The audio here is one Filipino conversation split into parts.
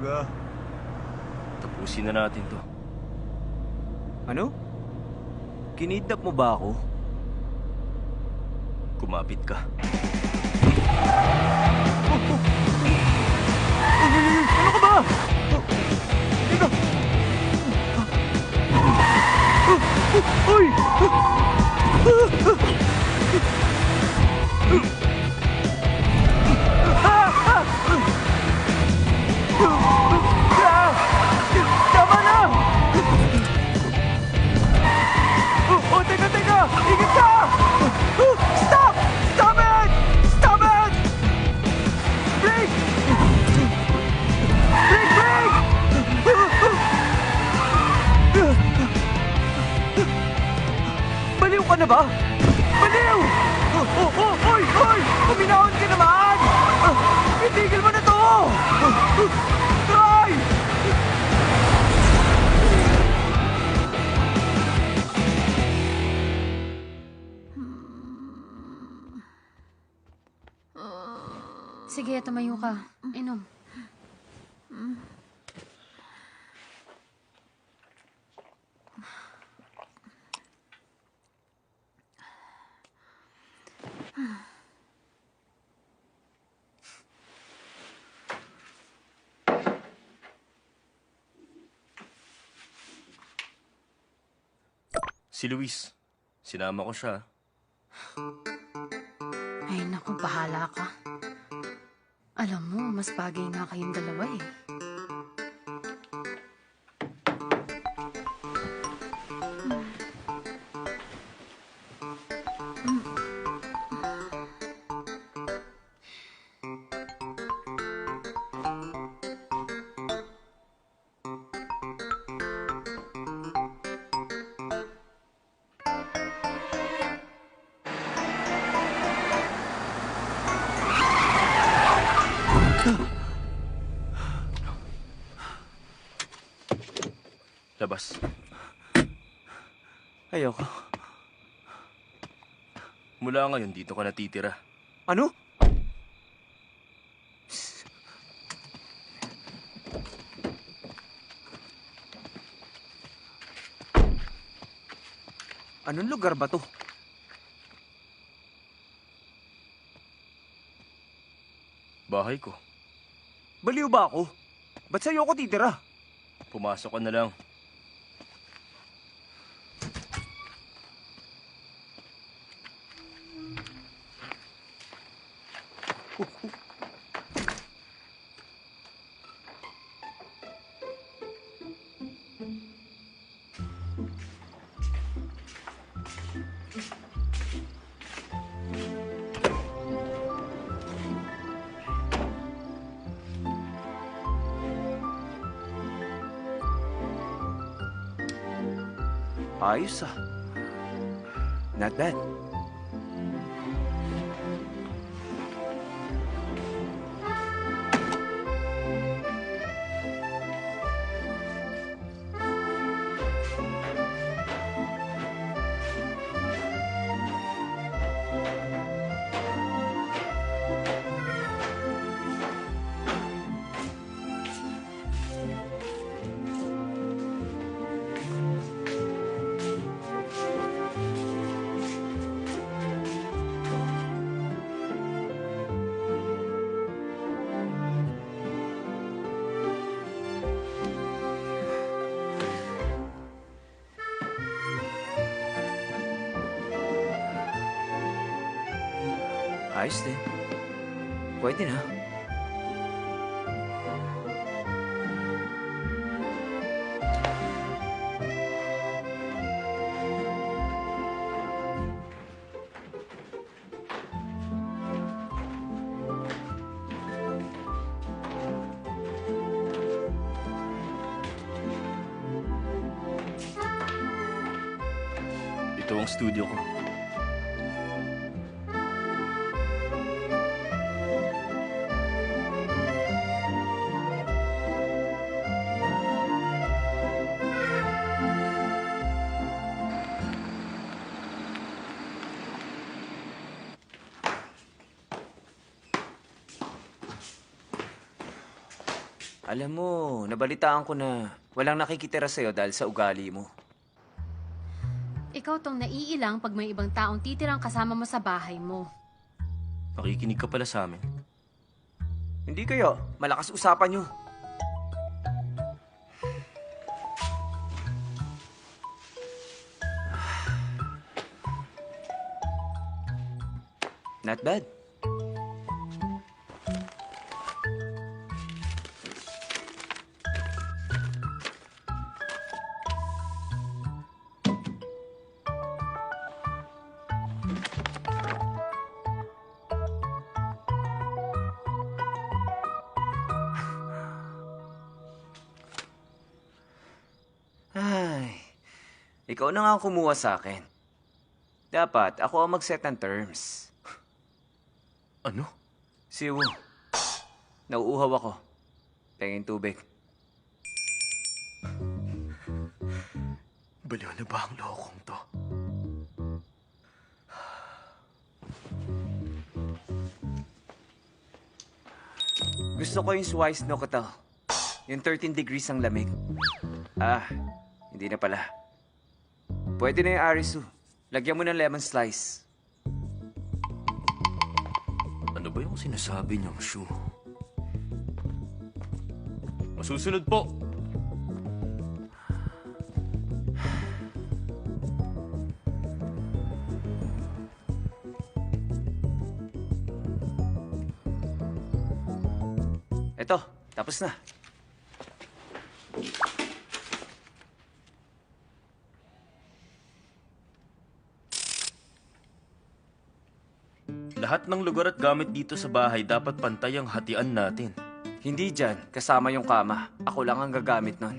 talaga. Tapusin na natin to. Ano? Kinidnap mo ba ako? Kumapit ka. Ano ka ba? Teka! Uy! Tama na! Oh, teka! Ingat ka! Stop! Stop it! Stop it! Brake! Brake! Baliw ka na ba? Baliw! Oy! Uminahon ka naman! Itigil mo na to! Try! Sige, tumayo ka. Inom. Si Luis. Sinama ko siya. Ay, naku, bahala ka. Alam mo, mas bagay nga kayong dalawa eh. Labas. Ayoko. Mula ngayon, dito ka natitira. Ano? Anong lugar ba to? Bahay ko. Baliw ba ako? Ba't sa'yo ako titira? Pumasok ka na lang. Ayos ah. Not bad. Ayos din. Pwede na. Ito ang studio ko. Alam mo, nabalitaan ko na walang nakikitira sa'yo dahil sa ugali mo. Ikaw tong naiilang pag may ibang taong titirang kasama mo sa bahay mo. Nakikinig ka pala sa amin. Hindi kayo, malakas usapan nyo. Not bad. Ay, ikaw na nga ang kumuha sa akin. Dapat ako ang mag-set ng terms. Ano? Siwu, nauuhaw ako. Pengin tubig. Baliw na ba ang lokong to? Gusto ko yung Swice no Kotal. Yung 13 degrees ang lamig. Ah, hindi na pala. Pwede na yung Arisu. Lagyan mo ng lemon slice. Ano ba yung sinasabi niyang Shu? Masusunod po! Eto, tapos na. Lahat ng lugar at gamit dito sa bahay dapat pantay ang hatian natin. Hindi dyan, kasama yung kama. Ako lang ang gagamit nun.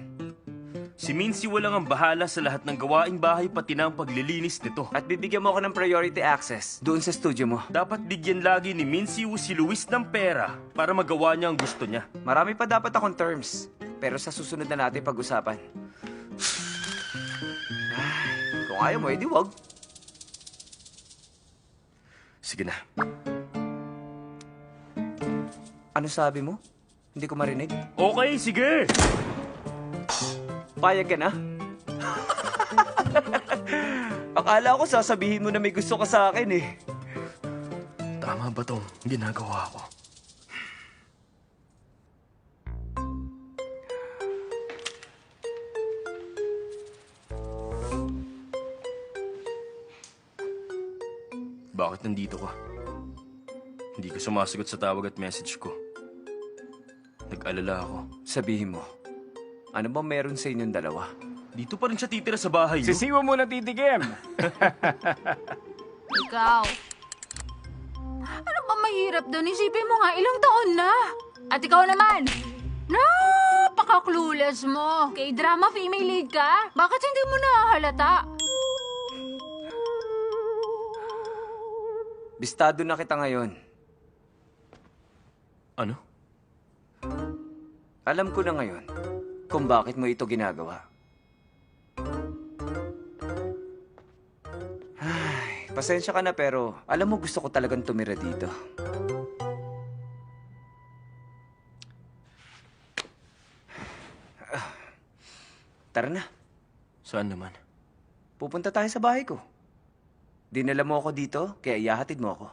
Si Mincy walang ang bahala sa lahat ng gawaing bahay pati na ang paglilinis nito. At bibigyan mo ako ng priority access doon sa studio mo. Dapat bigyan lagi ni Mincy si Luis ng pera para magawa niya ang gusto niya. Marami pa dapat akong terms. Pero sa susunod na natin pag-usapan. Ay, kung ayaw mo, edi wag. Sige na. Ano sabi mo? Hindi ko marinig. Okay, sige! Payag ka na? Akala ko sasabihin mo na may gusto ka sa akin eh. Tama ba tong ginagawa ko? Bakit nandito ka? Hindi ka sumasagot sa tawag at message ko. Nag-alala ako. Sabihin mo, ano ba meron sa inyong dalawa? Dito pa rin siya titira sa bahay niyo. Sisiwa mo na titigim. Ikaw. Ano ba mahirap doon? Isipin mo nga, ilang taon na. At ikaw naman, napaka-clueless mo. K-drama female lead ka? Bakit hindi mo nahahalata? Bistado na kita ngayon. Ano? Alam ko na ngayon kung bakit mo ito ginagawa. Ay, pasensya ka na pero alam mo gusto ko talagang tumira dito. Tara na, Saan naman? pupunta tayo sa bahay ko. Dinala mo ako dito, kaya iyahatid mo ako.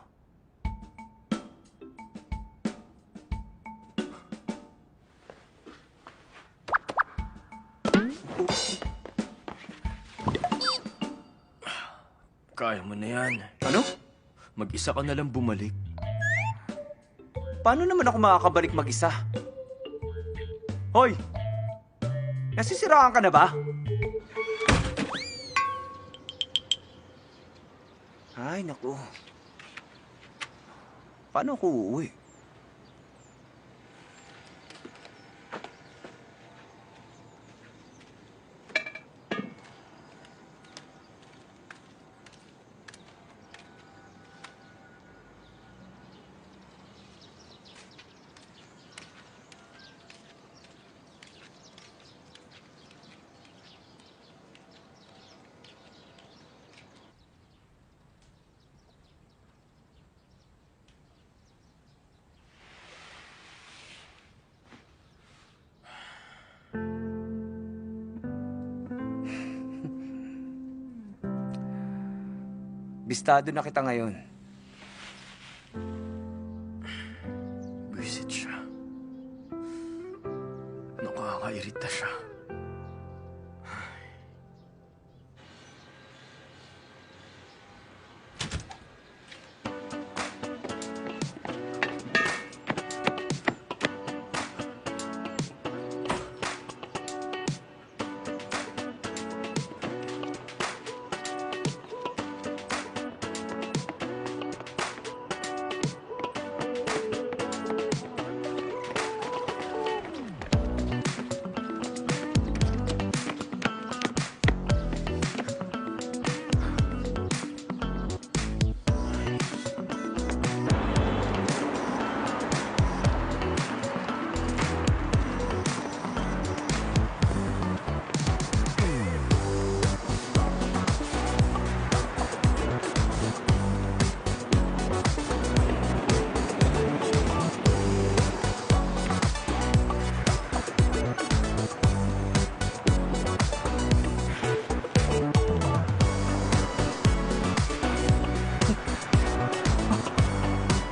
Kaya mo na yan. Ano? Mag-isa ka na lang bumalik. Paano naman ako makakabalik mag-isa? Hoy! Nasisiraan ka na ba? Ay, naku. Paano ako uuwi? Bistado na kita ngayon. Visit siya. Nakakairita siya.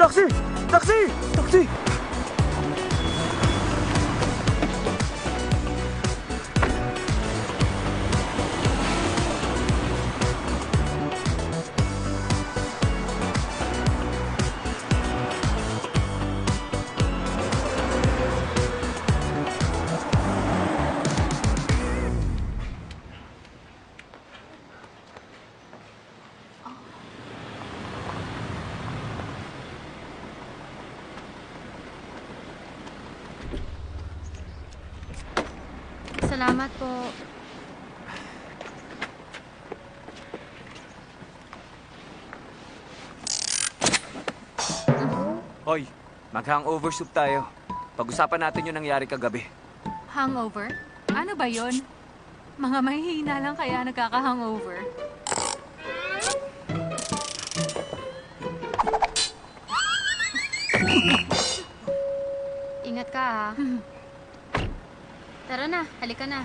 Taxi! Taxi! Taxi! Salamat po. Hoy, mag-hangover soup tayo. Pag-usapan natin yung nangyari kagabi. Hangover? Ano ba yon? Mga mahihina lang kaya nagkaka-hangover. Ingat ka ha. Tara na, halika na.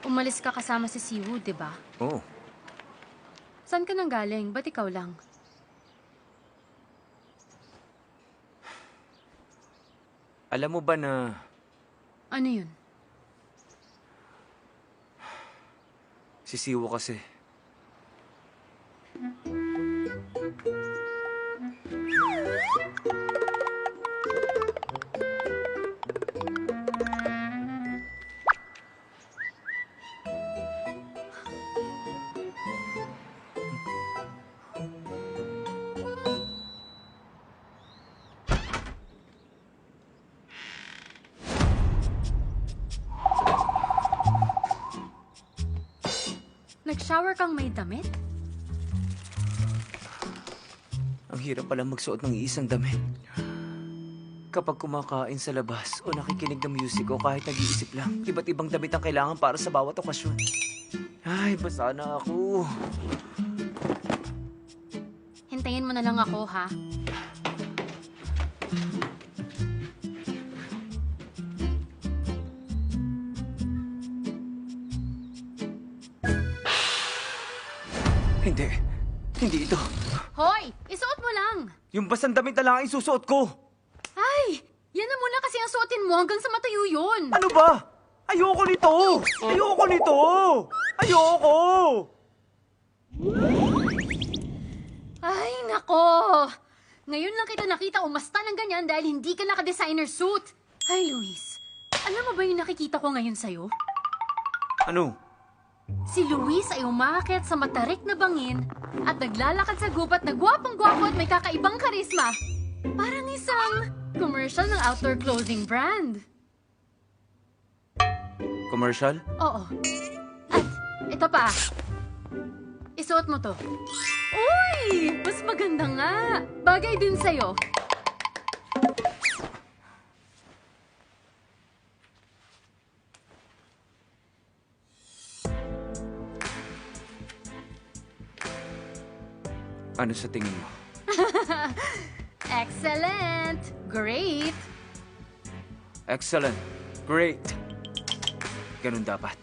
Umalis ka kasama si Siwoo, di ba? Oo. Saan ka nang galing? Ba't ikaw lang? Alam mo ba na Ano yun? si Siwo kasi? Nag-shower kang may damit? Ang hirap pala magsuot ng iisang damit. Kapag kumakain sa labas o nakikinig ng music o kahit nag-iisip lang, iba't ibang damit ang kailangan para sa bawat okasyon. Ay, basa na ako. Hintayin mo na lang ako, ha? Hindi. Hindi ito. Hoy! Isuot mo lang! Yung basang damit na lang ang isusuot ko. Ay! Yan na muna kasi ang suotin mo hanggang sa matuyo yun! Ano ba? Ayoko nito! Ayoko nito! Ayoko! Ay, nako! Ngayon lang kita nakita umasta ng ganyan dahil hindi ka naka-designer suit. Ay, Luis. Alam mo ba yung nakikita ko ngayon sa'yo? Ano? Si Luis ay umakyat sa matarik na bangin at naglalakad sa gubat na gwapang-gwapo at may kakaibang karisma. Parang isang commercial ng outdoor clothing brand. Commercial? Oo. At ito pa. Isuot mo to. Uy! Mas maganda nga. Bagay din sa'yo. Ano sa tingin mo? Excellent! Great! Excellent. Great. Ganun dapat.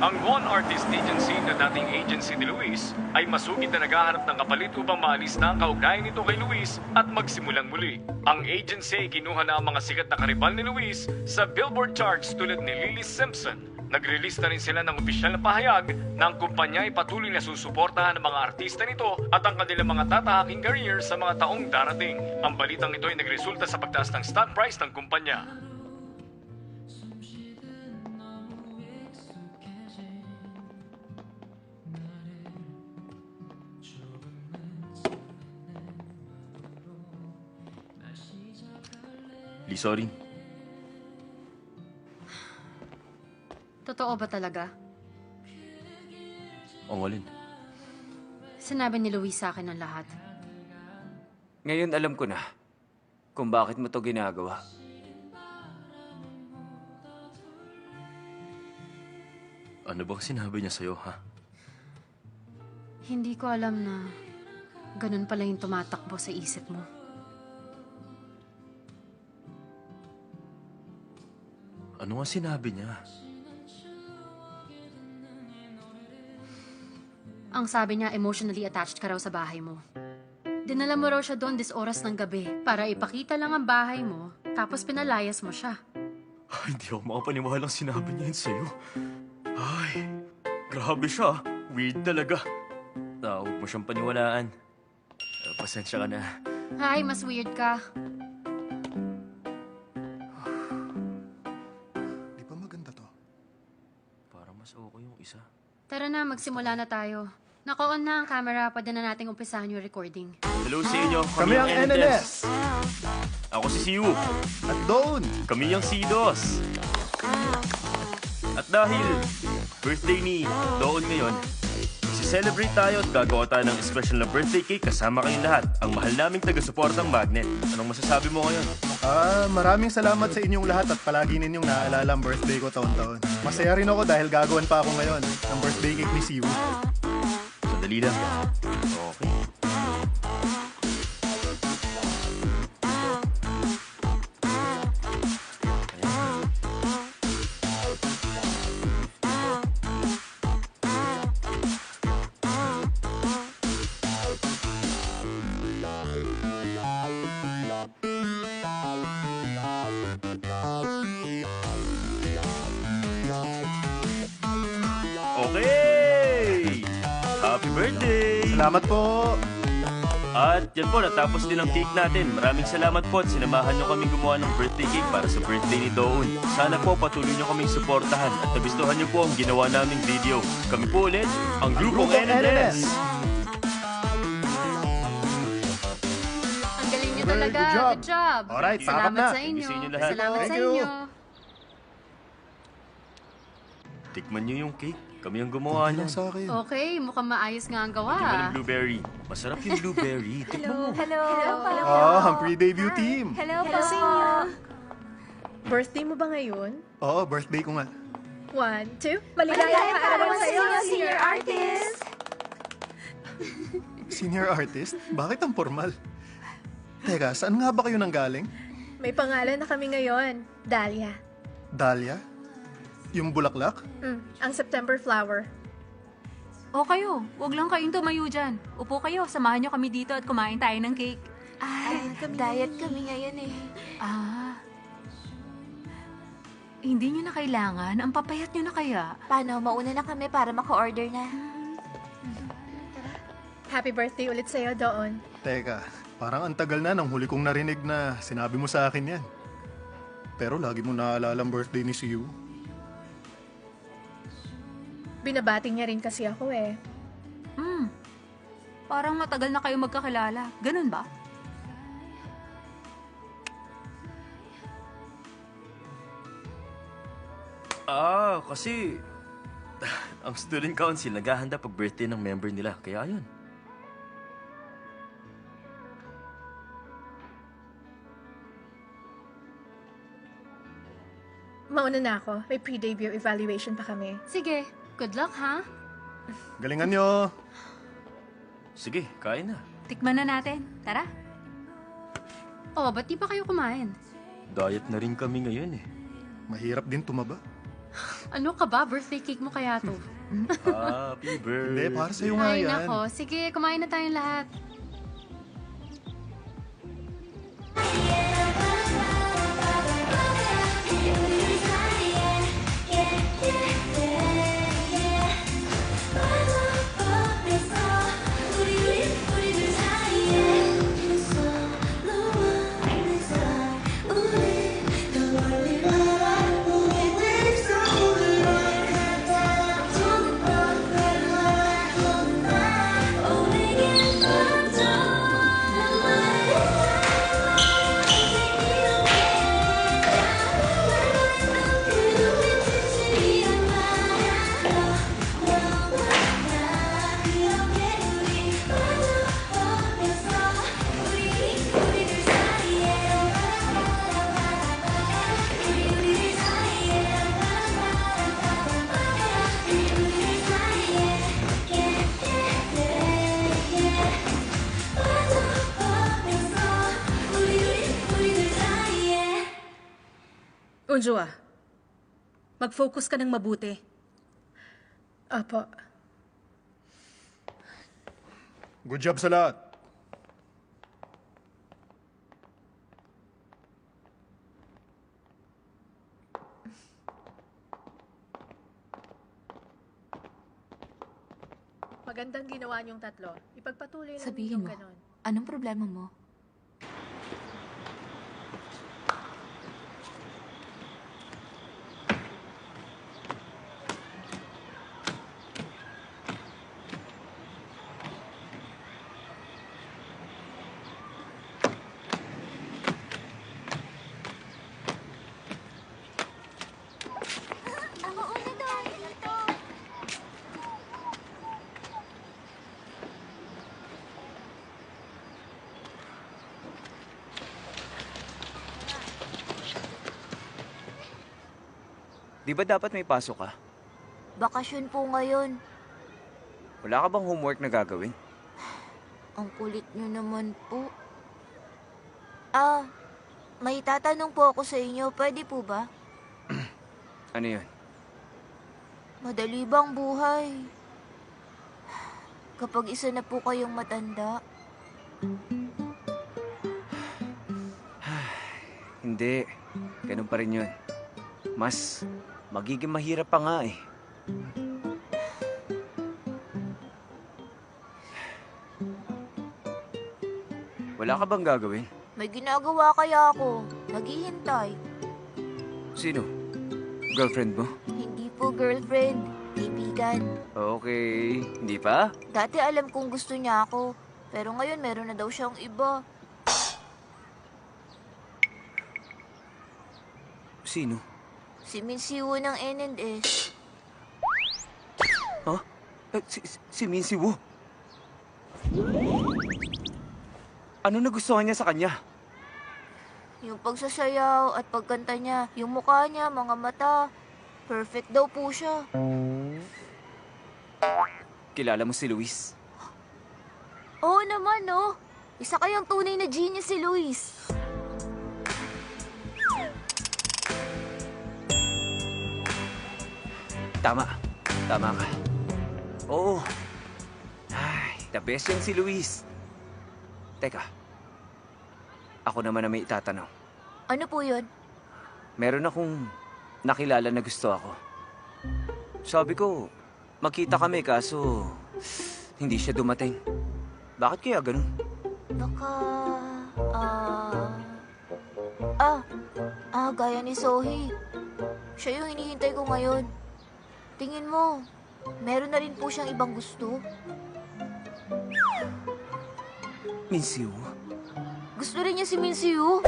Ang One Artist Agency na dating agency ni Luis ay masugid na naghahanap ng kapalit upang maalis na ang kaugnayan nito kay Luis at magsimulang muli. Ang agency ay kinuha na ang mga sikat na karibal ni Luis sa Billboard charts tulad ni Lily Simpson. Nag-release na rin sila ng opisyal na pahayag na ang kumpanya ay patuloy na susuportahan ng mga artista nito at ang kanilang mga tatahaking career sa mga taong darating. Ang balitang ito ay nagresulta sa pagtaas ng stock price ng kumpanya. Lee, sorry. Totoo ba talaga? Ongolin. Sinabi ni Luis sa akin ang lahat. Ngayon alam ko na kung bakit mo to ginagawa. Ano bang sinabi niya sa'yo, ha? Hindi ko alam na ganun pala yung tumatakbo sa isip mo. Ano nga sinabi niya? Ang sabi niya, emotionally attached ka raw sa bahay mo. Dinala mo raw siya doon oras ng gabi para ipakita lang ang bahay mo, tapos pinalayas mo siya. Ay, hindi ako makapaniwalang sinabi niya yun sa'yo. Ay, grabe siya. Weird talaga. Huwag mo siyang paniwalaan. Pasensya ka na. Ay, mas weird ka. Di ba maganda to? Parang mas okay yung isa. Tara na, magsimula na tayo. Naka-on na ang camera, pwede na nating umpisahan yung recording. Hello sa inyo. Kami ang NNS! Ako si Siu. At doon! Kami ang Sidos. At dahil birthday ni Doon ngayon, celebrate tayo at gagawa tayo ng special na birthday cake kasama kayong lahat. Ang mahal naming taga-suportang Magnet. Anong masasabi mo ngayon? Maraming salamat sa inyong lahat at palagi ninyong naaalala ang birthday ko taon-taon. Masaya rin ako dahil gagawin pa ako ngayon ng birthday cake ni Siwu. Sandali lang. Okay. Okay! Happy birthday! Salamat po! At yan po, natapos din ang cake natin. Maraming salamat po at sinamahan nyo kaming gumawa ng birthday cake para sa birthday ni Doon. Sana po patuloy nyo kaming suportahan at nagustuhan nyo po ang ginawa naming video. Kami po ulit, ang grupong NNS! Ang galing niyo Very talaga. good job. Good job. Alright, pack up Salamat na. sa inyo. Thank you sa inyo lahat. Salamat Thank sa you. inyo. Tikman nyo yung cake. Kami ang gumawa niyan. Sa akin. Okay, mukhang maayos nga ang gawa. Tikman ng blueberry. Masarap yung blueberry. Tikman mo. Ang pre-debut team! Hello sa inyo. Birthday mo ba ngayon? Oo, birthday ko nga. 1, 2. Maligayang araw sa iyo, senior artist! Senior artist? Bakit ang formal? Teka, saan nga ba kayo nanggaling? May pangalan na kami ngayon, Dahlia. Dahlia? Yung bulaklak? Ang September flower. O kayo, wag lang kayong tumayo dyan. Upo kayo, samahan nyo kami dito at kumain tayo ng cake. Diet kami ngayon eh. Hindi nyo na kailangan. Ang papayat nyo na kaya. Paano? Mauna na kami para maka-order na. Happy birthday ulit sa'yo, Doon. Teka, parang ang tagal na nang huli kong narinig na sinabi mo sa akin yan. Pero lagi mo naaalala ang birthday ni Siu. Binabati niya rin kasi ako eh. Parang matagal na kayo magkakilala. Ganun ba? Kasi Ang student council naghahanda pag birthday ng member nila, kaya ayun. Mauna na ako. May pre-debut evaluation pa kami. Sige, good luck ha? Galingan nyo. Sige, kain na. Tikman na natin. Tara. Oh, ba't di pa kayo kumain? Diet na rin kami ngayon eh. Mahirap din tumaba. Ano ka ba? Birthday cake mo kaya to? Happy birthday. Hindi, para sa'yo nga Ay, yan. nako. Sige, kumain na tayong lahat. Unjua, mag-focus ka ng mabuti. Apo. Good job sa lahat. Magandang ginawa niyong tatlo. Ipagpatuloy lang Sabihin ninyong mo, ganon. anong problema mo? Di ba dapat may pasok ka? Bakasyon po ngayon. Wala ka bang homework na gagawin? Ang kulit nyo naman po. May tatanong po ako sa inyo. Pwede po ba? Ano yun? Madali bang buhay? Kapag isa na po kayong matanda. Hindi. Ganun pa rin yun. Mas magiging mahirap pa nga eh. Wala ka bang gagawin? May ginagawa kaya ako. Naghihintay. Sino? Girlfriend mo? Hindi po girlfriend. Kaibigan. Okay. Hindi pa? Dati alam kong gusto niya ako. Pero ngayon meron na daw siyang iba. Sino? Si Minsiwo ng N&S. Huh? Si Mincy Wu? Ano nagustuhan niya sa kanya? Yung pagsasayaw at pagkanta niya, yung mukha niya, mga mata. Perfect daw po siya. Kilala mo si Luis? Oo naman, no? Isa kayang tunay na genius si Luis. Tama. Tama ka. Oo. Ay, the best yan si Luis. Teka. Ako naman na may itatanong. Ano po yun? Meron akong nakilala na gusto ako. Sabi ko, magkita kami kaso hindi siya dumating. Bakit kaya ganun? Baka... gaya ni Sohee. Siya yung hinihintay ko ngayon. Tingin mo, meron na rin po siyang ibang gusto? Minsiw? Gusto rin niya si Minsiu?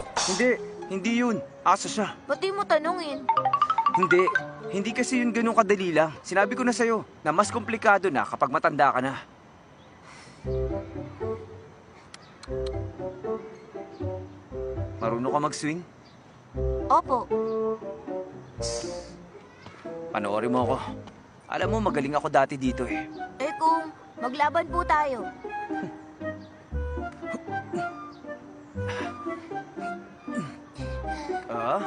Hindi yun. Asa siya? Ba't di mo tanungin? Hindi. Hindi kasi yun ganun kadali lang. Sinabi ko na sa'yo na mas komplikado na kapag matanda ka na. Marunong ka mag-swing? Opo. Panoorin mo ako. Alam mo, magaling ako dati dito eh. Eh kung maglaban po tayo. Ah?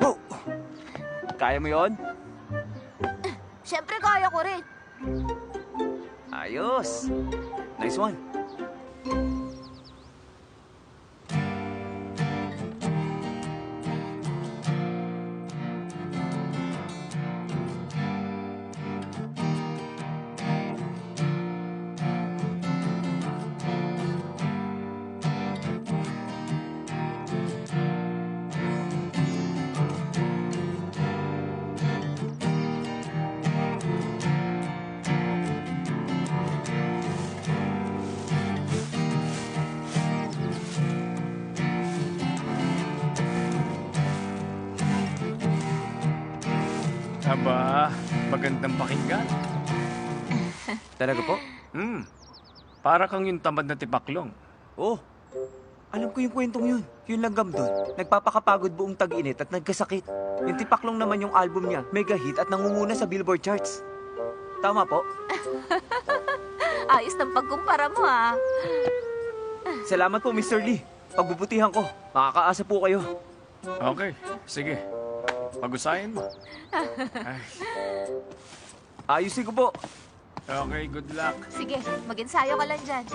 Oh! Kaya mo yon? Siyempre kaya ko rin. Ayos! Nice one. Aba, magandang pakinggan. Talaga po? Para kang yung tamad na tipaklong. Oh, alam ko yung kwentong yun. Yung langgam doon. Nagpapakapagod buong tag-init at nagkasakit. Yung tipaklong naman yung album niya, mega hit at nangunguna sa Billboard charts. Tama po? Ayos ng pagkumpara mo ah. Salamat po, Mr. Lee. Pagbubutihan ko. Makakaasa po kayo. Okay, sige. Pag-usayin mo. Ay, Ayusin ko po. okay, good luck. Sige, mag-ensayo ka lang dyan.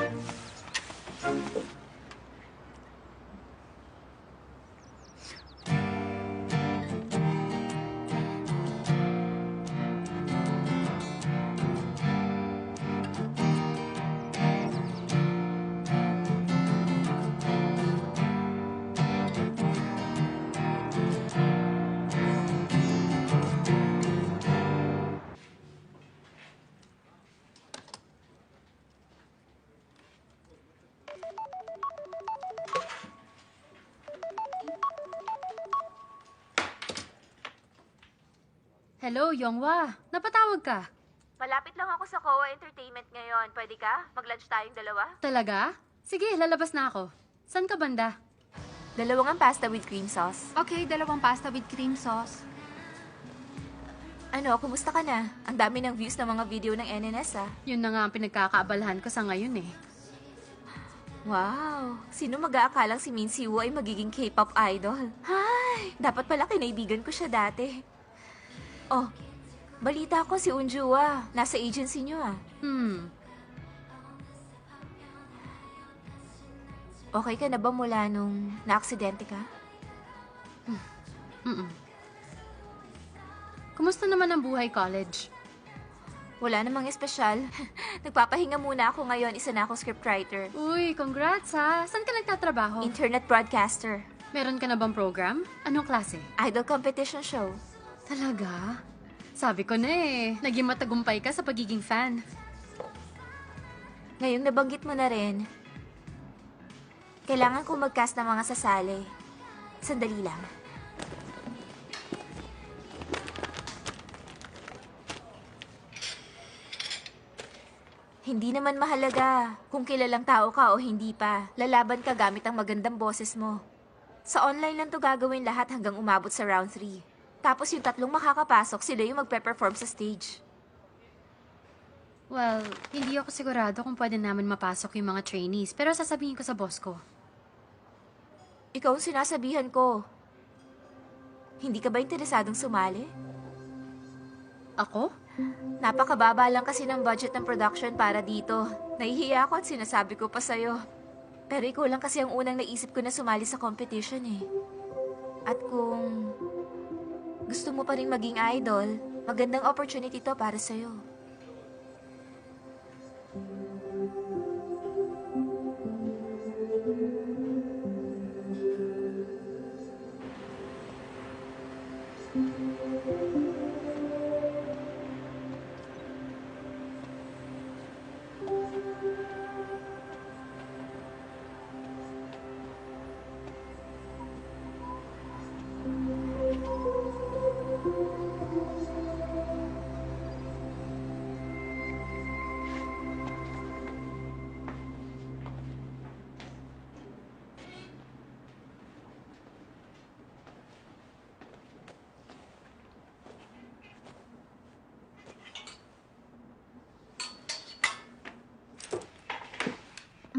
Hello, Yonghwa. Napatawag ka. Malapit lang ako sa Kowa Entertainment ngayon. Pwede ka? Mag-lunch tayong dalawa? Talaga? Sige, lalabas na ako. Saan ka banda? Dalawang ang pasta with cream sauce. Okay, 2 pasta with cream sauce. Ano, kumusta ka na? Ang dami ng views ng mga video ng NNS ah. Yun na nga ang pinagkakaabalahan ko sa ngayon eh. Wow! Sino mag-aakalang si Minzy Wu ay magiging K-pop idol? Hay! Dapat pala kinaibigan ko siya dati. Oh, balita ko si Unjua. Nasa agency niyo ah. Okay ka na ba mula nung naaksidente ka? Kumusta naman ang buhay college? Wala namang espesyal. Nagpapahinga muna ako ngayon. Isa na akong scriptwriter. Uy, congrats ha! Saan ka nagtatrabaho? Internet broadcaster. Meron ka na bang program? Anong klase? Idol competition show. Talaga? Sabi ko na eh, naging matagumpay ka sa pagiging fan. Ngayong nabanggit mo na rin, kailangan ko mag-cast ng mga sasali. Sandali lang. Hindi naman mahalaga kung kilalang tao ka o hindi pa. Lalaban ka gamit ang magandang boses mo. Sa online lang to gagawin lahat hanggang umabot sa round 3. Tapos yung 3 makakapasok, sila yung magpe-perform sa stage. Well, hindi ako sigurado kung pwede namin mapasok yung mga trainees, pero sasabihin ko sa boss ko. Ikaw ang sinasabihan ko. Hindi ka ba interesadong sumali? Ako? Napakababa lang kasi ng budget ng production para dito. Nahihiya ako at sinasabi ko pa sa'yo. Pero ikaw lang kasi ang unang naisip ko na sumali sa competition eh. At kung gusto mo pa rin maging idol, magandang opportunity to para sa'yo.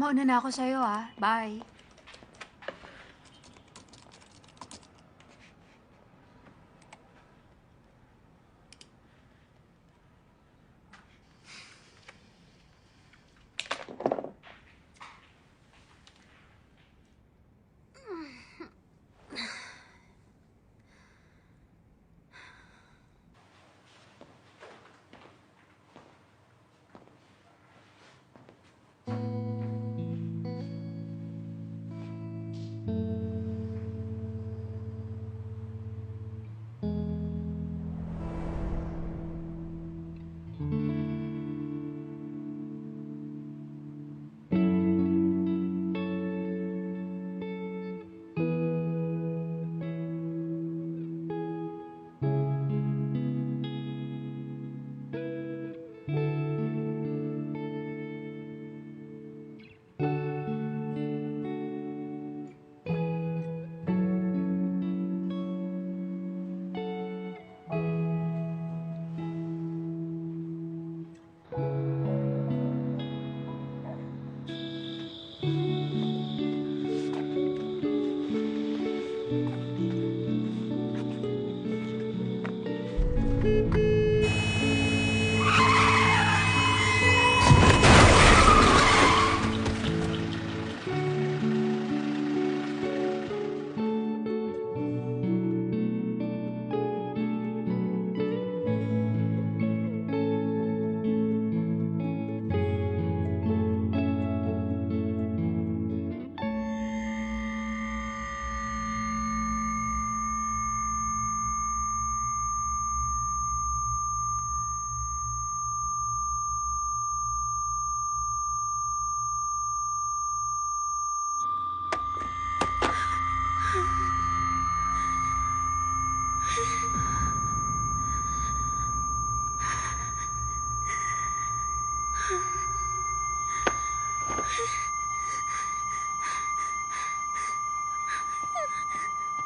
Mauna na ako sa'yo, ah. Bye.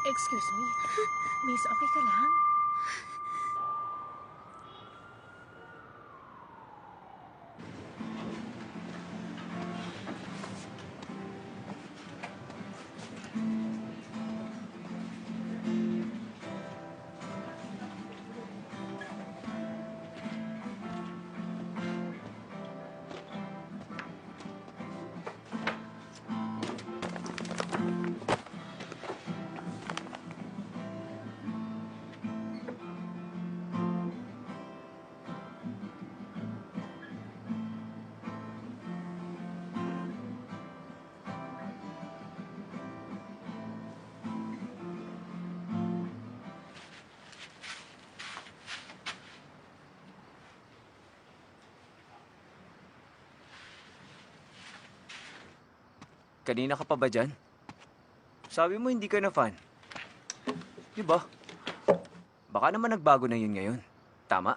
Excuse me. Miss, okay ka lang? Kanina ka pa ba dyan? Sabi mo hindi ka na fan. Di ba? Baka naman nagbago na yun ngayon. Tama?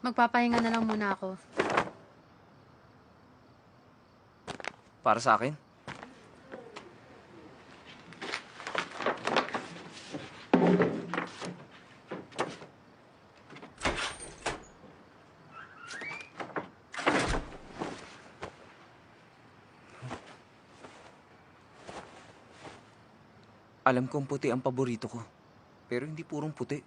Magpapahinga na lang muna ako. Para sa akin? Alam kong puti ang paborito ko. Pero hindi purong puti.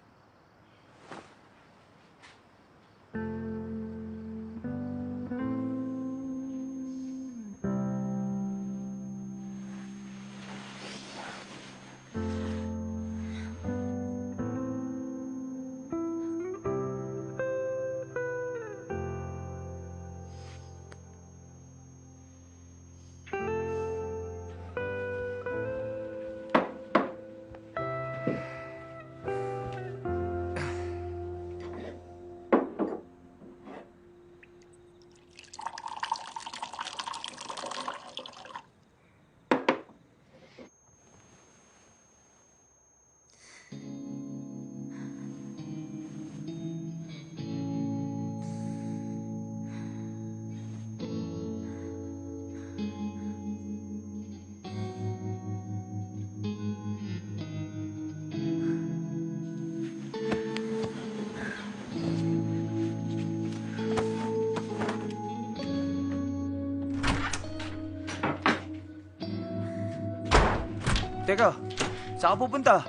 Teka, saan ka pupunta?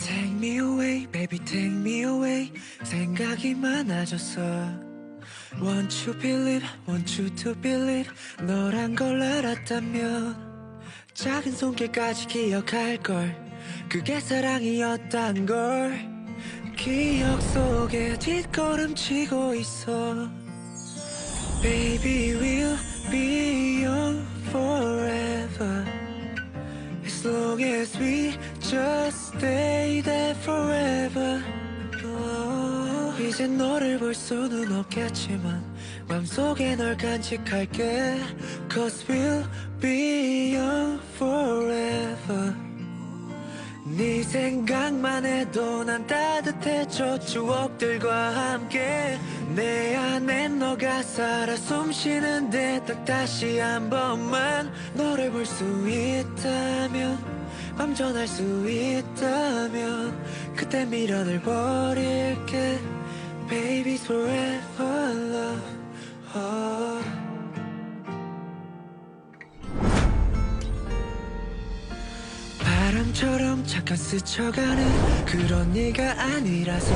Take me away, baby, take me away. 생각이 많아졌어. Want you believe, want you to believe. 너란 걸 알았다면 작은 손길까지 기억할걸. 그게 사랑이었단 걸. 기억 속에 뒷걸음치고 있어. Baby, we'll be young forever. As long as we just stay there forever. 이제 너를 볼 수는 없겠지만 맘속에 널 간직할게. Cause we'll be young forever. 네 생각만 해도 난 따뜻해져. 추억들과 함께 내 안에 너가 살아 숨쉬는데 딱 다시 한 번만 너를 볼 수 있다면, 완전할 수 있다면 그때 미련을 버릴게. Baby's forever love. 바람처럼 잠깐 스쳐가는 그런 네가 아니라서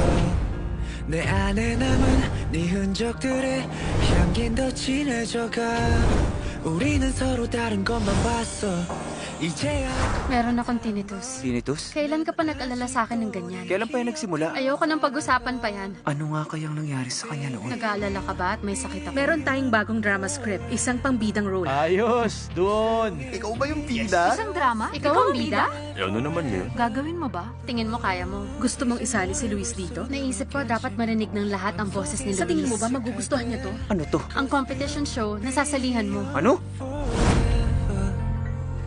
내 안에 남은 네 흔적들의 향긴 더 진해져가. 우리는 서로 다른 것만 봤어. 이제야. Meron akong tinnitus. Tinnitus? Kailan ka pa nag-alala sa akin ng ganyan? Kailan pa yan nagsimula? Ayoko nang pag-usapan pa yan. Ano nga kayang nangyari sa kanya noon? Nag-aalala ka ba at may sakit ako? Meron tayong bagong drama script, isang pambidang role. Ayos! Doon! Ikaw ba yung bida? Isang drama? Ikaw ang bida? Ano naman yun? Gagawin mo ba? Tingin mo kaya mo? Gusto mong isali si Luis dito? Naisip ko dapat marinig ng lahat ang boses ni Luis. Sa tingin mo ba magugustuhan niya to? Ano to? Ang competition show, nasasalihan mo. Ano?